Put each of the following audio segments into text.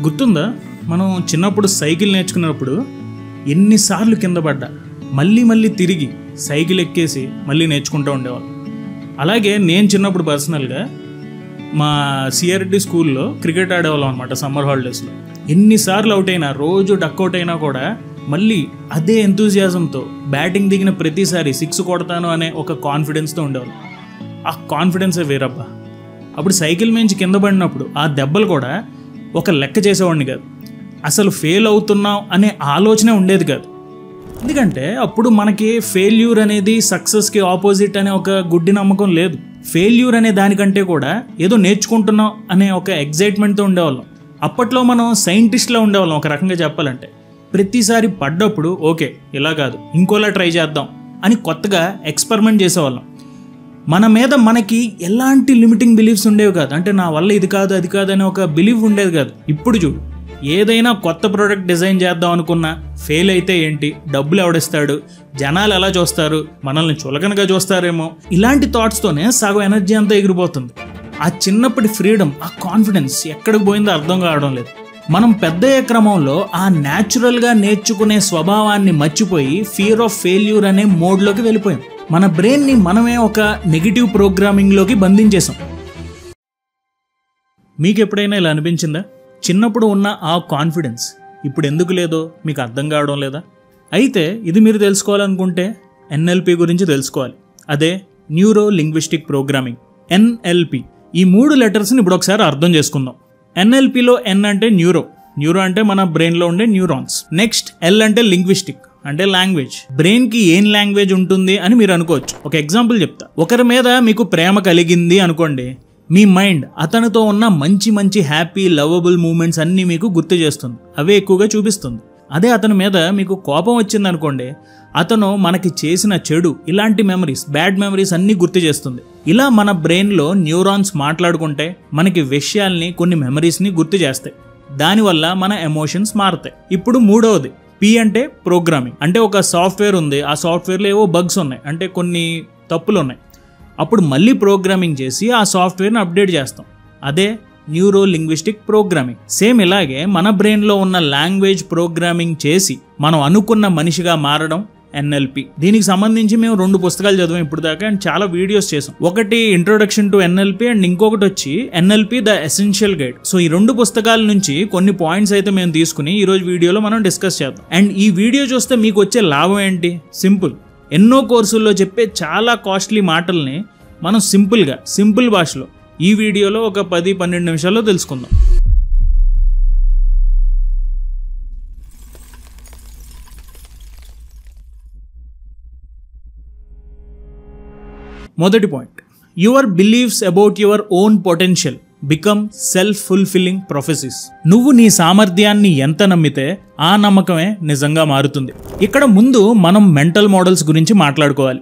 గుర్తుందా, మనం చిన్నప్పుడు సైకిల్ నేర్చుకున్నప్పుడు ఎన్నిసార్లు కింద పడ్డా మళ్ళీ మళ్ళీ తిరిగి సైకిల్ ఎక్కేసి మళ్ళీ నేర్చుకుంటూ ఉండేవాళ్ళం. అలాగే నేను చిన్నప్పుడు పర్సనల్గా మా సిఆర్టీ స్కూల్లో క్రికెట్ ఆడేవాళ్ళం అనమాట. సమ్మర్ హాలిడేస్లో ఎన్నిసార్లు అవుట్ అయినా, రోజు డక్అవుట్ అయినా కూడా మళ్ళీ అదే ఎంతూజియాజంతో బ్యాటింగ్ దిగిన ప్రతిసారి 6 కొడతాను అనే ఒక కాన్ఫిడెన్స్తో ఉండేవాళ్ళం. ఆ కాన్ఫిడెన్సే వేరబ్బా. అప్పుడు సైకిల్ మించి కింద పడినప్పుడు ఆ దెబ్బలు కూడా ఒక లెక్క చేసేవాడిని కాదు. అసలు ఫెయిల్ అవుతున్నాం అనే ఆలోచనే ఉండేది కాదు. ఎందుకంటే అప్పుడు మనకి ఫెయిల్యూర్ అనేది సక్సెస్కి ఆపోజిట్ అనే ఒక గుడ్డి నమ్మకం లేదు. ఫెయిల్యూర్ అనే దానికంటే కూడా ఏదో నేర్చుకుంటున్నాం అనే ఒక ఎగ్జైట్మెంట్తో ఉండేవాళ్ళం. అప్పట్లో మనం సైంటిస్ట్లా ఉండేవాళ్ళం ఒక రకంగా చెప్పాలంటే. ప్రతిసారి పడ్డప్పుడు ఓకే ఇలా కాదు ఇంకోలా ట్రై చేద్దాం అని కొత్తగా ఎక్స్పెరిమెంట్ చేసేవాళ్ళం. మన మీద మనకి ఎలాంటి లిమిటింగ్ బిలీఫ్స్ ఉండేవి కాదు. అంటే నా వల్ల ఇది కాదు అది కాదు అనే ఒక బిలీఫ్ ఉండేది కాదు. ఇప్పుడు చూడు, ఏదైనా కొత్త ప్రోడక్ట్ డిజైన్ చేద్దాం అనుకున్నా ఫెయిల్ అయితే ఏంటి, డబ్బులు ఎవడిస్తాడు, జనాలు ఎలా చూస్తారు, మనల్ని చులకనగా చూస్తారేమో, ఇలాంటి థాట్స్తోనే సగం ఎనర్జీ అంతా ఎగిరిపోతుంది. ఆ చిన్నప్పటి ఫ్రీడమ్, ఆ కాన్ఫిడెన్స్ ఎక్కడికి పోయిందో అర్థం కావడం లేదు. మనం పెద్ద అయ్యే క్రమంలో ఆ న్యాచురల్గా నేర్చుకునే స్వభావాన్ని మర్చిపోయి ఫియర్ ఆఫ్ ఫెయిల్యూర్ అనే మోడ్లోకి వెళ్ళిపోయాం. మన బ్రెయిన్ని మనమే ఒక నెగిటివ్ ప్రోగ్రామింగ్లోకి బంధించేసాం. మీకు ఎప్పుడైనా ఇలా అనిపించిందా? చిన్నప్పుడు ఉన్న ఆ కాన్ఫిడెన్స్ ఇప్పుడు ఎందుకు లేదో మీకు అర్థం కావడం లేదా? అయితే ఇది మీరు తెలుసుకోవాలనుకుంటే ఎన్ఎల్పి గురించి తెలుసుకోవాలి. అదే న్యూరో లింగ్విస్టిక్ ప్రోగ్రామింగ్, ఎన్ఎల్పి. ఈ 3 లెటర్స్ని ఇప్పుడు ఒకసారి అర్థం చేసుకుందాం. ఎన్ఎల్పిలో ఎన్ అంటే న్యూరో అంటే మన బ్రెయిన్లో ఉండే న్యూరాన్స్. నెక్స్ట్ ఎల్ అంటే లింగ్విస్టిక్ అంటే లాంగ్వేజ్. బ్రెయిన్కి ఏం లాంగ్వేజ్ ఉంటుంది అని మీరు అనుకోవచ్చు. ఒక ఎగ్జాంపుల్ చెప్తా. ఒకరి మీద మీకు ప్రేమ కలిగింది అనుకోండి, మీ మైండ్ అతనితో ఉన్న మంచి మంచి హ్యాపీ లవబుల్ మూమెంట్స్ అన్నీ మీకు గుర్తు చేస్తుంది, అవే ఎక్కువగా చూపిస్తుంది. అదే అతని మీద మీకు కోపం వచ్చింది అనుకోండి, అతను మనకి చేసిన చెడు, ఇలాంటి మెమరీస్, బ్యాడ్ మెమరీస్ అన్నీ గుర్తు చేస్తుంది. ఇలా మన బ్రెయిన్లో న్యూరాన్స్ మాట్లాడుకుంటే మనకి విషయాల్ని, కొన్ని మెమరీస్ని గుర్తు చేస్తాయి. దానివల్ల మన ఎమోషన్స్ మారుతాయి. ఇప్పుడు 3వది పి అంటే ప్రోగ్రామింగ్. అంటే ఒక సాఫ్ట్వేర్ ఉంది, ఆ సాఫ్ట్వేర్లో ఏవో బగ్స్ ఉన్నాయి, అంటే కొన్ని తప్పులు ఉన్నాయి. అప్పుడు మళ్ళీ ప్రోగ్రామింగ్ చేసి ఆ సాఫ్ట్వేర్ని అప్డేట్ చేస్తాం. అదే న్యూరో లింగ్విస్టిక్ ప్రోగ్రామింగ్. సేమ్ ఇలాగే మన బ్రెయిన్లో ఉన్న లాంగ్వేజ్ ప్రోగ్రామింగ్ చేసి మనం అనుకున్న మనిషిగా మారడం ఎన్ఎల్పి. దీనికి సంబంధించి మేము 2 పుస్తకాలు చదివాం ఇప్పుడు దాకా, అండ్ చాలా వీడియోస్ చేసాం. ఒకటి ఇంట్రొడక్షన్ టు ఎన్ఎల్పి అండ్ ఇంకొకటి వచ్చి NLP the essential guide. So ఈ 2 పుస్తకాల నుంచి కొన్ని పాయింట్స్ అయితే మేము తీసుకుని ఈరోజు వీడియోలో మనం డిస్కస్ చేద్దాం. అండ్ ఈ వీడియో చూస్తే మీకు వచ్చే లాభం ఏంటి? సింపుల్. ఎన్నో కోర్సుల్లో చెప్పే చాలా కాస్ట్లీ మాటల్ని మనం సింపుల్ భాషలో ఈ వీడియోలో ఒక 10-12 నిమిషాల్లో తెలుసుకుందాం. మొదటి point, your believes about your own potential become self fulfilling prophecies. నువ్వు నీ సామర్థ్యాన్ని ఎంత నమ్మితే ఆ నమ్మకమే నిజంగా మారుతుంది. ఇక్కడ ముందు మనం మెంటల్ మోడల్స్ గురించి మాట్లాడుకోవాలి.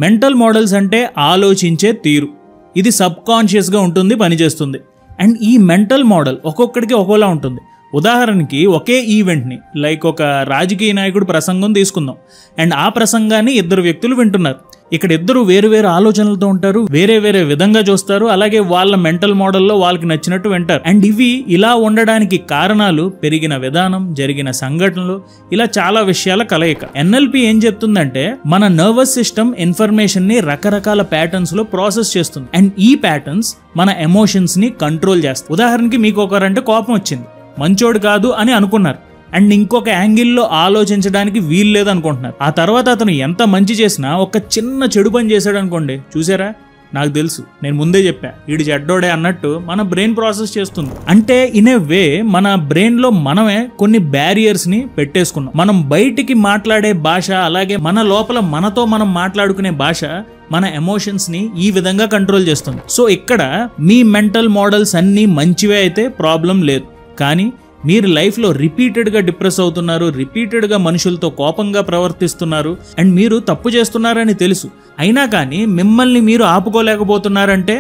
మెంటల్ మోడల్స్ అంటే ఆలోచించే తీరు. ఇది సబ్ కాన్షియస్గా ఉంటుంది, పనిచేస్తుంది. అండ్ ఈ మెంటల్ మోడల్ ఒక్కొక్కడికి ఒక్కోలా ఉంటుంది. ఉదాహరణకి ఒకే ఈవెంట్ని, లైక్ ఒక రాజకీయ నాయకుడు ప్రసంగం తీసుకుందాం, అండ్ ఆ ప్రసంగాన్ని 2 వ్యక్తులు వింటున్నారు. ఇక్కడ 2 వేరు ఆలోచనలతో ఉంటారు, వేరే విధంగా చూస్తారు, అలాగే వాళ్ళ మెంటల్ మోడల్లో వాళ్ళకి నచ్చినట్టు వింటారు. అండ్ ఇవి ఇలా ఉండడానికి కారణాలు పెరిగిన విధానం, జరిగిన సంఘటనలు, ఇలా చాలా విషయాల కలయిక. ఎన్ఎల్పి ఏం చెప్తుందంటే మన నర్వస్ సిస్టమ్ ఇన్ఫర్మేషన్ ని రకరకాల ప్యాటర్న్స్ లో ప్రాసెస్ చేస్తుంది. అండ్ ఈ ప్యాటర్న్స్ మన ఎమోషన్స్ ని కంట్రోల్ చేస్తాయి. ఉదాహరణకి మీకు ఒకరంటే కోపం వచ్చింది, మంచోడు కాదు అని అనుకున్నారు, అండ్ ఇంకొక యాంగిల్లో ఆలోచించడానికి వీలు లేదు అనుకుంటున్నారు. ఆ తర్వాత అతను ఎంత మంచి చేసినా ఒక చిన్న చెడు పని చేశాడు అనుకోండి, చూసారా నాకు తెలుసు, నేను ముందే చెప్పా వీడు చెడ్డోడే అన్నట్టు మన బ్రెయిన్ ప్రాసెస్ చేస్తుంది. అంటే ఇన్ ఏ వే మన బ్రెయిన్లో మనమే కొన్ని బ్యారియర్స్ని పెట్టేసుకున్నాం. మనం బయటికి మాట్లాడే భాష, అలాగే మన లోపల మనతో మనం మాట్లాడుకునే భాష మన ఎమోషన్స్ని ఈ విధంగా కంట్రోల్ చేస్తుంది. సో ఇక్కడ మీ మెంటల్ మోడల్స్ అన్నీ మంచివే అయితే ప్రాబ్లం లేదు. కానీ మీరు లైఫ్లో రిపీటెడ్గా డిప్రెస్ అవుతున్నారు, రిపీటెడ్గా మనుషులతో కోపంగా ప్రవర్తిస్తున్నారు, అండ్ మీరు తప్పు చేస్తున్నారని తెలుసు, అయినా కానీ మిమ్మల్ని మీరు ఆపుకోలేకపోతున్నారంటే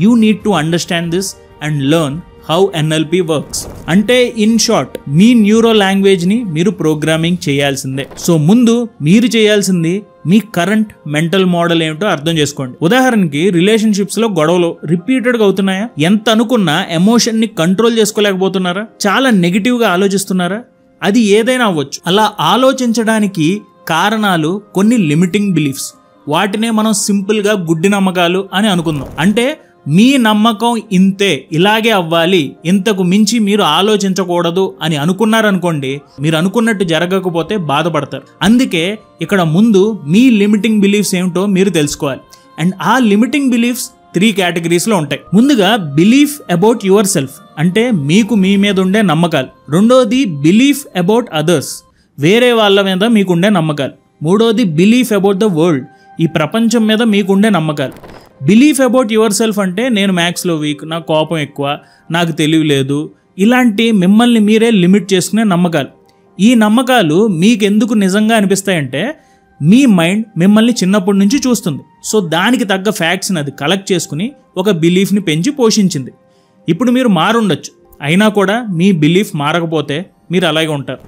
you need to understand this and learn how NLP works. అంటే ఇన్ షార్ట్, మీ న్యూరో లాంగ్వేజ్ని మీరు ప్రోగ్రామింగ్ చేయాల్సిందే. సో ముందు మీరు చేయాల్సింది మీ కరెంట్ మెంటల్ మోడల్ ఏమిటో అర్థం చేసుకోండి. ఉదాహరణకి రిలేషన్షిప్స్ లో గొడవలు రిపీటెడ్ గా అవుతున్నాయా? ఎంత అనుకున్నా ఎమోషన్ ని కంట్రోల్ చేసుకోలేకపోతున్నారా? చాలా నెగిటివ్ గా ఆలోచిస్తున్నారా? అది ఏదైనా అవ్వచ్చు. అలా ఆలోచించడానికి కారణాలు కొన్ని లిమిటింగ్ బిలీఫ్స్. వాటినే మనం సింపుల్ గా గుడ్డి నమ్మకాలు అని అనుకుందాం. అంటే మీ నమ్మకం ఇంతే, ఇలాగే అవ్వాలి, ఇంతకు మించి మీరు ఆలోచించకూడదు అని అనుకున్నారనుకోండి, మీరు అనుకున్నట్టు జరగకపోతే బాధపడతారు. అందుకే ఇక్కడ ముందు మీ లిమిటింగ్ బిలీఫ్స్ ఏమిటో మీరు తెలుసుకోవాలి. అండ్ ఆ లిమిటింగ్ బిలీఫ్స్ 3 కేటగిరీస్లో ఉంటాయి. ముందుగా బిలీఫ్ అబౌట్ యువర్ సెల్ఫ్, అంటే మీకు మీ మీద ఉండే నమ్మకాలు. రెండోది బిలీఫ్ అబౌట్ అదర్స్, వేరే వాళ్ళ మీద మీకుండే నమ్మకాలు. మూడోది బిలీఫ్ అబౌట్ ద వరల్డ్, ఈ ప్రపంచం మీద మీకుండే నమ్మకాలు. బిలీఫ్ అబౌట్ యువర్ సెల్ఫ్ అంటే నేను మ్యాథ్స్లో వీక్, నాకు కోపం ఎక్కువ, నాకు తెలివి లేదు, ఇలాంటి మిమ్మల్ని మీరే లిమిట్ చేసుకునే నమ్మకాలు. ఈ నమ్మకాలు మీకు ఎందుకు నిజంగా అనిపిస్తాయంటే మీ మైండ్ మిమ్మల్ని చిన్నప్పటి నుంచి చూస్తుంది. సో దానికి తగ్గ ఫ్యాక్ట్స్ని అది కలెక్ట్ చేసుకుని ఒక బిలీఫ్ని పెంచి పోషించింది. ఇప్పుడు మీరు మారుండొచ్చు, అయినా కూడా మీ బిలీఫ్ మారకపోతే మీరు అలాగే ఉంటారు.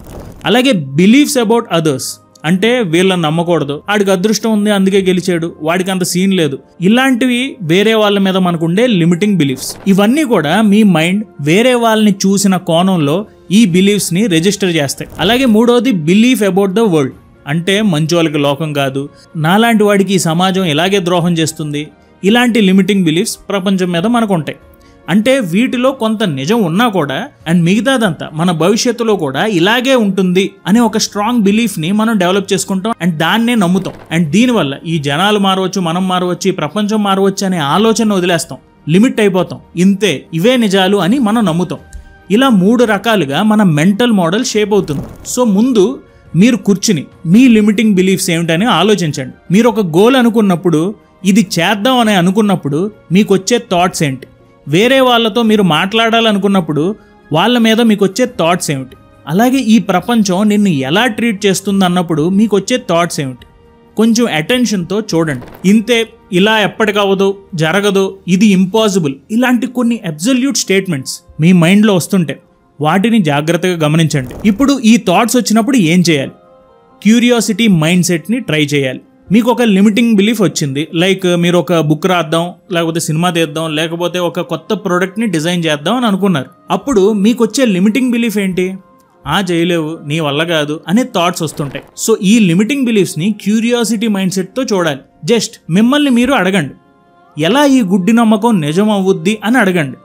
అలాగే బిలీఫ్స్ అబౌట్ అదర్స్ అంటే వీళ్ళని నమ్మకూడదు, వాడికి అదృష్టం ఉంది అందుకే గెలిచాడు, వాడికి అంత సీన్ లేదు, ఇలాంటివి వేరే వాళ్ళ మీద మనకుండే లిమిటింగ్ బిలీఫ్స్. ఇవన్నీ కూడా మీ మైండ్ వేరే వాళ్ళని చూసిన కోణంలో ఈ బిలీఫ్స్ ని రిజిస్టర్ చేస్తాయి. అలాగే మూడోది బిలీఫ్ అబౌట్ ద వరల్డ్, అంటే మంచోళ్ళకి లోకం కాదు, నాలాంటి వాడికి ఈ సమాజం ఇలాగే ద్రోహం చేస్తుంది, ఇలాంటి లిమిటింగ్ బిలీఫ్స్ ప్రపంచం మీద మనకు ఉంటాయి. అంటే వీటిలో కొంత నిజం ఉన్నా కూడా అండ్ మిగతాదంతా మన భవిష్యత్తులో కూడా ఇలాగే ఉంటుంది అనే ఒక స్ట్రాంగ్ బిలీఫ్ని మనం డెవలప్ చేసుకుంటాం అండ్ దాన్నే నమ్ముతాం. అండ్ దీనివల్ల ఈ జనాలు మారవచ్చు, మనం మారవచ్చు, ఈ ప్రపంచం మారవచ్చు అనే ఆలోచన వదిలేస్తాం, లిమిట్ అయిపోతాం, ఇంతే ఇవే నిజాలు అని మనం నమ్ముతాం. ఇలా 3 రకాలుగా మన మెంటల్ మోడల్ షేప్ అవుతుంది. సో ముందు మీరు కూర్చుని మీ లిమిటింగ్ బిలీఫ్స్ ఏమిటని ఆలోచించండి. మీరు ఒక గోల్ అనుకున్నప్పుడు, ఇది చేద్దాం అని అనుకున్నప్పుడు మీకు వచ్చే థాట్స్ ఏంటి? వేరే వాళ్ళతో మీరు మాట్లాడాలనుకున్నప్పుడు వాళ్ళ మీద మీకు వచ్చే థాట్స్ ఏమిటి? అలాగే ఈ ప్రపంచం నిన్ను ఎలా ట్రీట్ చేస్తుంది అన్నప్పుడు మీకు వచ్చే థాట్స్ ఏమిటి? కొంచెం అటెన్షన్తో చూడండి. ఇంతే, ఇలా ఎప్పటికవ్వదు, జరగదు, ఇది ఇంపాసిబుల్, ఇలాంటి కొన్ని అబ్సల్యూట్ స్టేట్మెంట్స్ మీ మైండ్లో వస్తుంటే వాటిని జాగ్రత్తగా గమనించండి. ఇప్పుడు ఈ థాట్స్ వచ్చినప్పుడు ఏం చేయాలి? క్యూరియాసిటీ మైండ్ సెట్ని ట్రై చేయాలి. మీకు ఒక లిమిటింగ్ బిలీఫ్ వచ్చింది, లైక్ మీరు ఒక బుక్ రాద్దాం, లేకపోతే సినిమా తీద్దాం, లేకపోతే ఒక కొత్త ప్రోడక్ట్ని డిజైన్ చేద్దాం అని అనుకున్నారు. అప్పుడు మీకు వచ్చే లిమిటింగ్ బిలీఫ్ ఏంటి? చేయలేవు, నీ వల్ల కాదు అనే థాట్స్ వస్తుంటాయి. సో ఈ లిమిటింగ్ బిలీఫ్స్ని క్యూరియాసిటీ మైండ్ సెట్తో చూడాలి. జస్ట్ మిమ్మల్ని మీరు అడగండి, ఎలా ఈ గుడ్డి నమ్మకం నిజం అవ్వుద్ది అని అడగండి.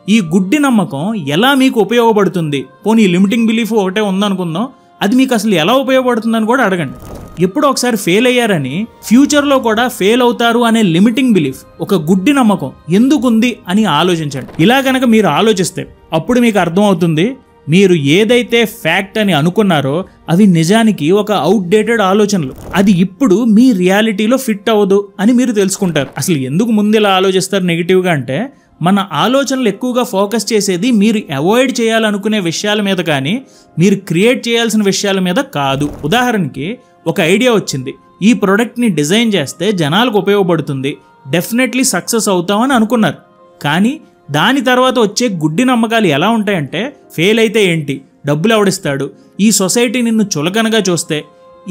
ఈ గుడ్డి నమ్మకం ఎలా మీకు ఉపయోగపడుతుంది? పోనీ ఈ లిమిటింగ్ బిలీఫ్ ఒకటే ఉందనుకుందాం, అది మీకు అసలు ఎలా ఉపయోగపడుతుందని కూడా అడగండి. ఎప్పుడో ఒకసారి ఫెయిల్ అయ్యారని ఫ్యూచర్లో కూడా ఫెయిల్ అవుతారు అనే లిమిటింగ్ బిలీఫ్, ఒక గుడ్డి నమ్మకం ఎందుకుంది అని ఆలోచించండి. ఇలా కనుక మీరు ఆలోచిస్తే అప్పుడు మీకు అర్థమవుతుంది మీరు ఏదైతే ఫ్యాక్ట్ అని అనుకున్నారో అవి నిజానికి ఒక అవుట్డేటెడ్ ఆలోచనలు, అది ఇప్పుడు మీ రియాలిటీలో ఫిట్ అవ్వదు అని మీరు తెలుసుకుంటారు. అసలు ఎందుకు ముందు ఇలా ఆలోచిస్తారు నెగిటివ్గా అంటే, మన ఆలోచనలు ఎక్కువగా ఫోకస్ చేసేది మీరు అవాయిడ్ చేయాలనుకునే విషయాల మీద కానీ మీరు క్రియేట్ చేయాల్సిన విషయాల మీద కాదు. ఉదాహరణకి ఒక ఐడియా వచ్చింది, ఈ ప్రోడక్ట్ని డిజైన్ చేస్తే జనాలకు ఉపయోగపడుతుంది, డెఫినెట్లీ సక్సెస్ అవుతామని అనుకున్నారు. కానీ దాని తర్వాత వచ్చే గుడ్డి నమ్మకాలు ఎలా ఉంటాయంటే, ఫెయిల్ అయితే ఏంటి, డబ్బులు ఎవడిస్తాడు, ఈ సొసైటీ నిన్ను చులకనగా చూస్తే,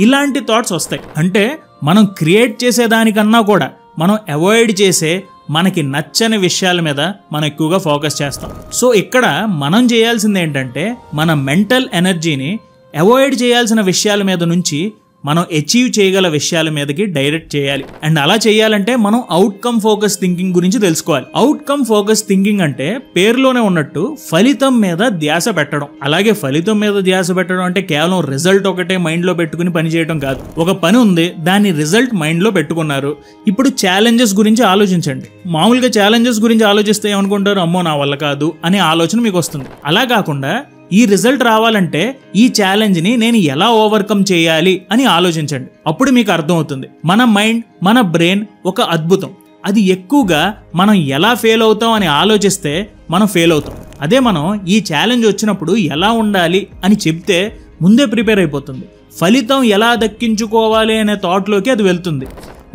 ఇలాంటి థాట్స్ వస్తాయి. అంటే మనం క్రియేట్ చేసేదానికన్నా కూడా మనం అవాయిడ్ చేసే మనకి నచ్చని విషయాల మీద మనం ఎక్కువగా ఫోకస్ చేస్తాం. సో ఇక్కడ మనం చేయాల్సింది ఏంటంటే, మన మెంటల్ ఎనర్జీని అవాయిడ్ చేయాల్సిన విషయాల మీద నుంచి మనం అచీవ్ చేయగల విషయాల మీదకి డైరెక్ట్ చేయాలి. అండ్ అలా చేయాలంటే మనం అవుట్కమ్ ఫోకస్ థింకింగ్ గురించి తెలుసుకోవాలి. అవుట్కమ్ ఫోకస్ థింకింగ్ అంటే పేరులోనే ఉన్నట్టు ఫలితం మీద ధ్యాస పెట్టడం. అలాగే ఫలితం మీద ధ్యాస పెట్టడం అంటే కేవలం రిజల్ట్ ఒకటే మైండ్లో పెట్టుకుని పని చేయడం కాదు. ఒక పని ఉంది, దాని రిజల్ట్ మైండ్లో పెట్టుకున్నారు, ఇప్పుడు ఛాలెంజెస్ గురించి ఆలోచించండి. మామూలుగా ఛాలెంజెస్ గురించి ఆలోచిస్తే ఏమనుకుంటారు, అమ్మో నా వల్ల కాదు అనే ఆలోచన మీకు వస్తుంది. అలా కాకుండా ఈ రిజల్ట్ రావాలంటే ఈ ఛాలెంజ్ని నేను ఎలా ఓవర్కమ్ చేయాలి అని ఆలోచించండి. అప్పుడు మీకు అర్థమవుతుంది మన మైండ్, మన బ్రెయిన్ ఒక అద్భుతం. అది ఎక్కువగా మనం ఎలా ఫెయిల్ అవుతాం అని ఆలోచిస్తే మనం ఫెయిల్ అవుతాం. అదే మనం ఈ ఛాలెంజ్ వచ్చినప్పుడు ఎలా ఉండాలి అని చెప్తే ముందే ప్రిపేర్ అయిపోతుంది. ఫలితం ఎలా దక్కించుకోవాలి అనే థాట్లోకి అది వెళ్తుంది.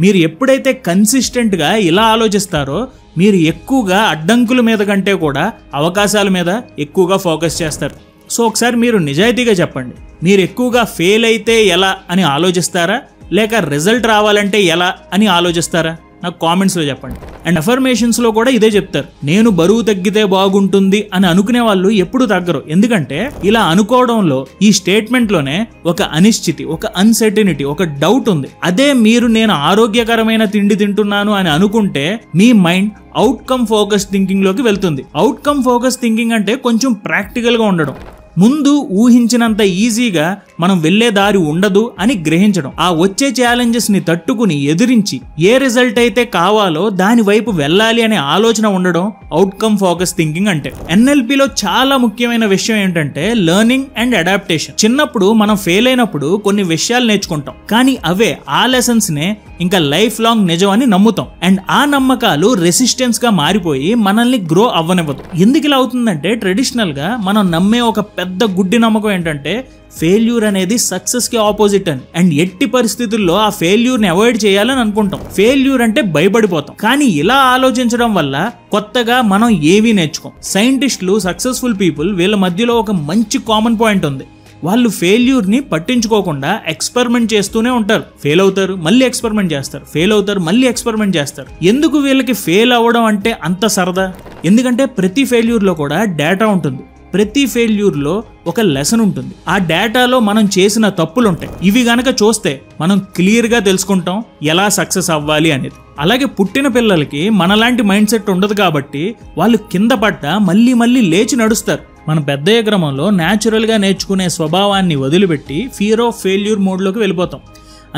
మీరు ఎప్పుడైతే కన్సిస్టెంట్గా ఇలా ఆలోచిస్తారో మీరు ఎక్కువగా అడ్డంకుల మీద కంటే కూడా అవకాశాల మీద ఎక్కువగా ఫోకస్ చేస్తారు. సో ఒకసారి మీరు నిజాయితీగా చెప్పండి, మీరు ఎక్కువగా ఫెయిల్ అయితే ఎలా అని ఆలోచిస్తారా, లేక రిజల్ట్ రావాలంటే ఎలా అని ఆలోచిస్తారా? నాకు కామెంట్స్లో చెప్పండి. అండ్ అఫర్మేషన్స్లో కూడా ఇదే చెప్తారు. నేను బరువు తగ్గితే బాగుంటుంది అని అనుకునే వాళ్ళు ఎప్పుడు తగ్గరు. ఎందుకంటే ఇలా అనుకోవడంలో, ఈ స్టేట్మెంట్లోనే ఒక అనిశ్చితి, ఒక అన్సర్టనిటీ, ఒక డౌట్ ఉంది. అదే మీరు నేను ఆరోగ్యకరమైన తిండి తింటున్నాను అని అనుకుంటే మీ మైండ్ అవుట్కమ్ ఫోకస్ థింకింగ్ లోకి వెళ్తుంది. అవుట్కమ్ ఫోకస్ థింకింగ్ అంటే కొంచెం ప్రాక్టికల్గా ఉండడం, ముందు ఊహించినంత ఈజీగా మనం వెళ్లే దారి ఉండదు అని గ్రహించడం, ఆ వచ్చే ఛాలెంజెస్ ని తట్టుకుని ఎదిరించి ఏ రిజల్ట్ అయితే కావాలో దాని వైపు వెళ్ళాలి అనే ఆలోచన ఉండడం అవుట్కమ్ ఫోకస్ థింకింగ్ అంటే. ఎన్ఎల్పిలో చాలా ముఖ్యమైన విషయం ఏంటంటే లెర్నింగ్ అండ్ అడాప్టేషన్. చిన్నప్పుడు మనం ఫెయిల్ అయినప్పుడు కొన్ని విషయాలు నేర్చుకుంటాం, కానీ అవే ఆ లెసన్స్ నే ఇంకా లైఫ్ లాంగ్ నిజం అని నమ్ముతాం. అండ్ ఆ నమ్మకాలు రెసిస్టెన్స్ గా మారిపోయి మనల్ని గ్రో అవ్వనివ్వదు. ఎందుకు ఇలా అవుతుందంటే ట్రెడిషనల్ గా మనం నమ్మే ఒక పెద్ద గుడ్డి నమ్మకం ఏంటంటే ఫెయిల్యూర్ అనేది సక్సెస్ కి ఆపోజిట్ అని. అండ్ ఎట్టి పరిస్థితుల్లో ఆ ఫెయిల్యూర్ ని అవాయిడ్ చేయాలని అనుకుంటాం. ఫెయిల్యూర్ అంటే భయపడిపోతాం. కానీ ఇలా ఆలోచించడం వల్ల కొత్తగా మనం ఏవీ నేర్చుకోం. సైంటిస్టులు, సక్సెస్ఫుల్ పీపుల్, వీళ్ళ మధ్యలో ఒక మంచి కామన్ పాయింట్ ఉంది. వాళ్ళు ఫెయిల్యూర్ ని పట్టించుకోకుండా ఎక్స్పెరిమెంట్ చేస్తూనే ఉంటారు. ఫెయిల్ అవుతారు, మళ్ళీ ఎక్స్పెరిమెంట్ చేస్తారు, ఫెయిల్ అవుతారు, మళ్ళీ ఎక్స్పెరిమెంట్ చేస్తారు. ఎందుకు వీళ్ళకి ఫెయిల్ అవ్వడం అంటే అంత సరదా? ఎందుకంటే ప్రతి ఫెయిల్యూర్ లో కూడా డేటా ఉంటుంది. ప్రతి ఫెయిల్యూర్లో ఒక లెసన్ ఉంటుంది. ఆ డేటాలో మనం చేసిన తప్పులు ఉంటాయి. ఇవి గనక చూస్తే మనం క్లియర్గా తెలుసుకుంటాం ఎలా సక్సెస్ అవ్వాలి అనేది. అలాగే పుట్టిన పిల్లలకి మనలాంటి మైండ్ సెట్ ఉండదు కాబట్టి వాళ్ళు కింద పడ్డా మళ్ళీ మళ్ళీ లేచి నడుస్తారు. మన పెద్దయ్య క్రమంలో న్యాచురల్గా నేర్చుకునే స్వభావాన్ని వదిలిపెట్టి ఫియర్ ఆఫ్ ఫెయిల్యూర్ మోడ్లోకి వెళ్ళిపోతాం.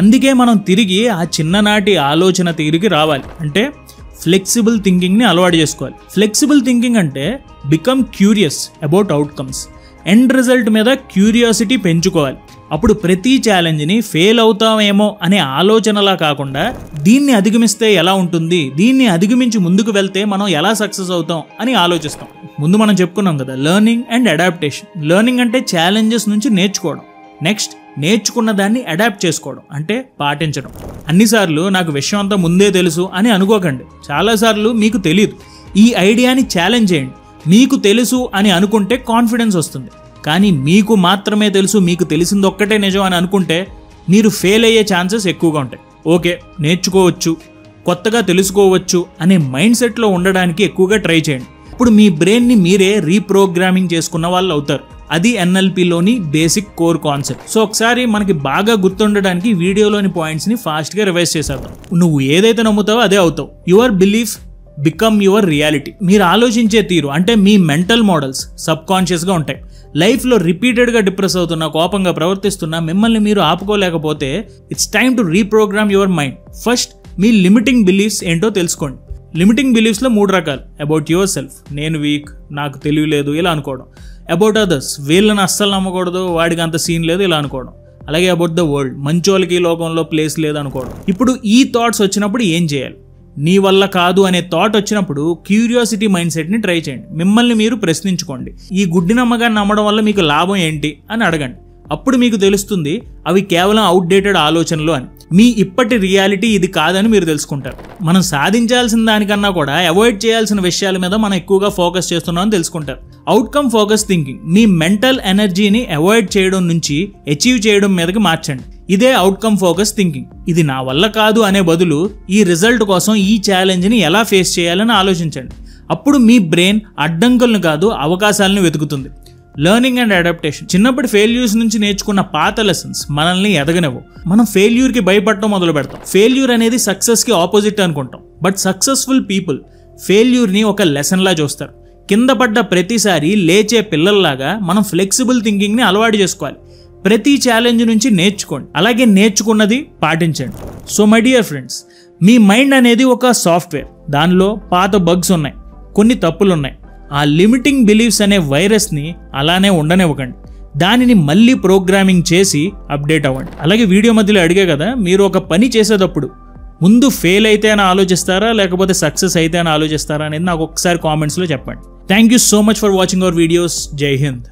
అందుకే మనం తిరిగి ఆ చిన్ననాటి ఆలోచన తీరుకి రావాలి. అంటే ఫ్లెక్సిబుల్ థింకింగ్ని అలవాటు చేసుకోవాలి. ఫ్లెక్సిబుల్ థింకింగ్ అంటే become curious about outcomes. End result మీద క్యూరియాసిటీ పెంచుకోవాలి. అప్పుడు ప్రతి ఛాలెంజ్ని ఫెయిల్ అవుతామేమో అనే ఆలోచనలా కాకుండా దీన్ని అధిగమిస్తే ఎలా ఉంటుంది, దీన్ని అధిగమించి ముందుకు వెళ్తే మనం ఎలా సక్సెస్ అవుతాం అని ఆలోచిస్తాం. ముందు మనం చెప్పుకున్నాం కదా, లెర్నింగ్ అండ్ అడాప్టేషన్. లెర్నింగ్ అంటే ఛాలెంజెస్ నుంచి నేర్చుకోవడం. నెక్స్ట్ నేర్చుకున్న దాన్ని అడాప్ట్ చేసుకోవడం అంటే పాటించడం. అన్నిసార్లు నాకు విషయం అంతా ముందే తెలుసు అని అనుకోకండి. చాలాసార్లు మీకు తెలియదు. ఈ ఐడియాని ఛాలెంజ్ చేయండి. మీకు తెలుసు అని అనుకుంటే కాన్ఫిడెన్స్ వస్తుంది. కానీ మీకు మాత్రమే తెలుసు, మీకు తెలిసింది ఒక్కటే నిజం అని అనుకుంటే మీరు ఫెయిల్ అయ్యే ఛాన్సెస్ ఎక్కువగా ఉంటాయి. ఓకే, నేర్చుకోవచ్చు, కొత్తగా తెలుసుకోవచ్చు అనే మైండ్ సెట్లో ఉండడానికి ఎక్కువగా ట్రై చేయండి. ఇప్పుడు మీ బ్రెయిన్ని మీరే రీప్రోగ్రామింగ్ చేసుకున్న వాళ్ళు అవుతారు. అది ఎన్ఎల్పిలోని బేసిక్ కోర్ కాన్సెప్ట్. సో ఒకసారి మనకి బాగా గుర్తుండడానికి వీడియోలోని పాయింట్స్ని ఫాస్ట్గా రివైజ్ చేసేద్దాం. నువ్వు ఏదైతే నమ్ముతావో అదే అవుతావు. Your belief become your reality. మీరు ఆలోచించే తీరు అంటే మీ మెంటల్ మోడల్స్ సబ్ కాన్షియస్గా ఉంటాయి. లైఫ్లో రిపీటెడ్గా డిప్రెస్ అవుతున్నా, కోపంగా ప్రవర్తిస్తున్నా మిమ్మల్ని మీరు ఆపుకోలేకపోతే it's time to reprogram your mind. First మీ లిమిటింగ్ బిలీఫ్స్ ఏంటో తెలుసుకోండి. లిమిటింగ్ బిలీఫ్స్లో 3 రకాలు. అబౌట్ యువర్ సెల్ఫ్, నేను వీక్, నాకు తెలియలేదు ఇలా అనుకోవడం. అబౌట్ అదర్స్, వీళ్ళని అస్సలు నమ్మకూడదు, వాడికి అంత సీన్ లేదు ఇలా అనుకోవడం. అలాగే అబౌట్ ద వరల్డ్, మంచోళ్ళకి లోకంలో ప్లేస్ లేదు అనుకోవడం. ఇప్పుడు ఈ థాట్స్ వచ్చినప్పుడు ఏం చేయాలి? నీ వల్ల కాదు అనే థాట్ వచ్చినప్పుడు క్యూరియాసిటీ మైండ్ సెట్ని ట్రై చేయండి. మిమ్మల్ని మీరు ప్రశ్నించుకోండి. ఈ గుడ్డి నమ్మకాన్ని నమ్మడం వల్ల మీకు లాభం ఏంటి అని అడగండి. అప్పుడు మీకు తెలుస్తుంది అవి కేవలం అవుట్డేటెడ్ ఆలోచనలు అని. మీ ఇప్పటి రియాలిటీ ఇది కాదని మీరు తెలుసుకుంటారు. మనం సాధించాల్సిన దానికన్నా కూడా అవాయిడ్ చేయాల్సిన విషయాల మీద మనం ఎక్కువగా ఫోకస్ చేస్తున్నామని తెలుసుకుంటారు. అవుట్కమ్ ఫోకస్ థింకింగ్ మీ మెంటల్ ఎనర్జీని అవాయిడ్ చేయడం నుంచి అచీవ్ చేయడం మీదకి మార్చండి. ఇదే అవుట్కమ్ ఫోకస్ థింకింగ్. ఇది నా వల్ల కాదు అనే బదులు ఈ రిజల్ట్ కోసం ఈ ఛాలెంజ్ని ఎలా ఫేస్ చేయాలని ఆలోచించండి. అప్పుడు మీ బ్రెయిన్ అడ్డంకులను కాదు అవకాశాలను వెతుకుతుంది. Learning and adaptation. చిన్నప్పటి ఫెయిల్యూర్స్ నుంచి నేర్చుకున్న పాత లెసన్స్ మనల్ని ఎదగనివ్వు. మనం ఫెయిల్యూర్కి భయపడటం మొదలు పెడతాం. ఫెయిల్యూర్ అనేది సక్సెస్కి ఆపోజిట్ అనుకుంటాం. బట్ సక్సెస్ఫుల్ పీపుల్ ఫెయిల్యూర్ని ఒక లెసన్లా చూస్తారు. కింద పడ్డ ప్రతిసారి లేచే పిల్లల్లాగా మనం ఫ్లెక్సిబుల్ థింకింగ్ని అలవాటు చేసుకోవాలి. ప్రతి ఛాలెంజ్ నుంచి నేర్చుకోండి, అలాగే నేర్చుకున్నది పాటించండి. So my dear friends, me mind అనేది ఒక సాఫ్ట్వేర్. దానిలో పాత బగ్స్ ఉన్నాయి, కొన్ని తప్పులున్నాయి. ఆ లిమిటింగ్ బిలీఫ్స్ అనే వైరస్ని అలానే ఉండనివ్వకండి. దానిని మళ్ళీ ప్రోగ్రామింగ్ చేసి అప్డేట్ అవ్వండి. అలాగే వీడియో మధ్యలో అడిగే కదా, మీరు ఒక పని చేసేటప్పుడు ముందు ఫెయిల్ అయితే అని ఆలోచిస్తారా లేకపోతే సక్సెస్ అయితే అని ఆలోచిస్తారా అనేది నాకు ఒకసారి కామెంట్స్లో చెప్పండి. Thank you so much for watching our videos. జై హింద్.